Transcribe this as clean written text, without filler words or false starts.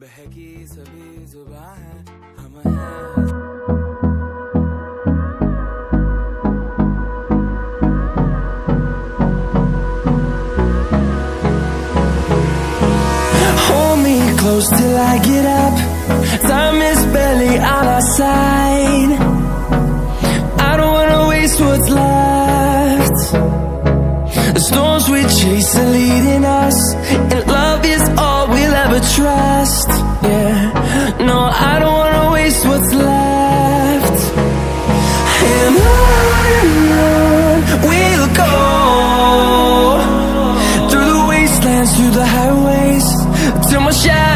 बहकी सभी जुबां है हम हैं। Hold me close till I get up. Time is barely on our side. I don't wanna waste what's left. The storms we chase are leading us, and love is all we'll ever trust. Yeah, no, I don't wanna waste what's left. And on we'll go, through the wastelands, through the highways, till my shadow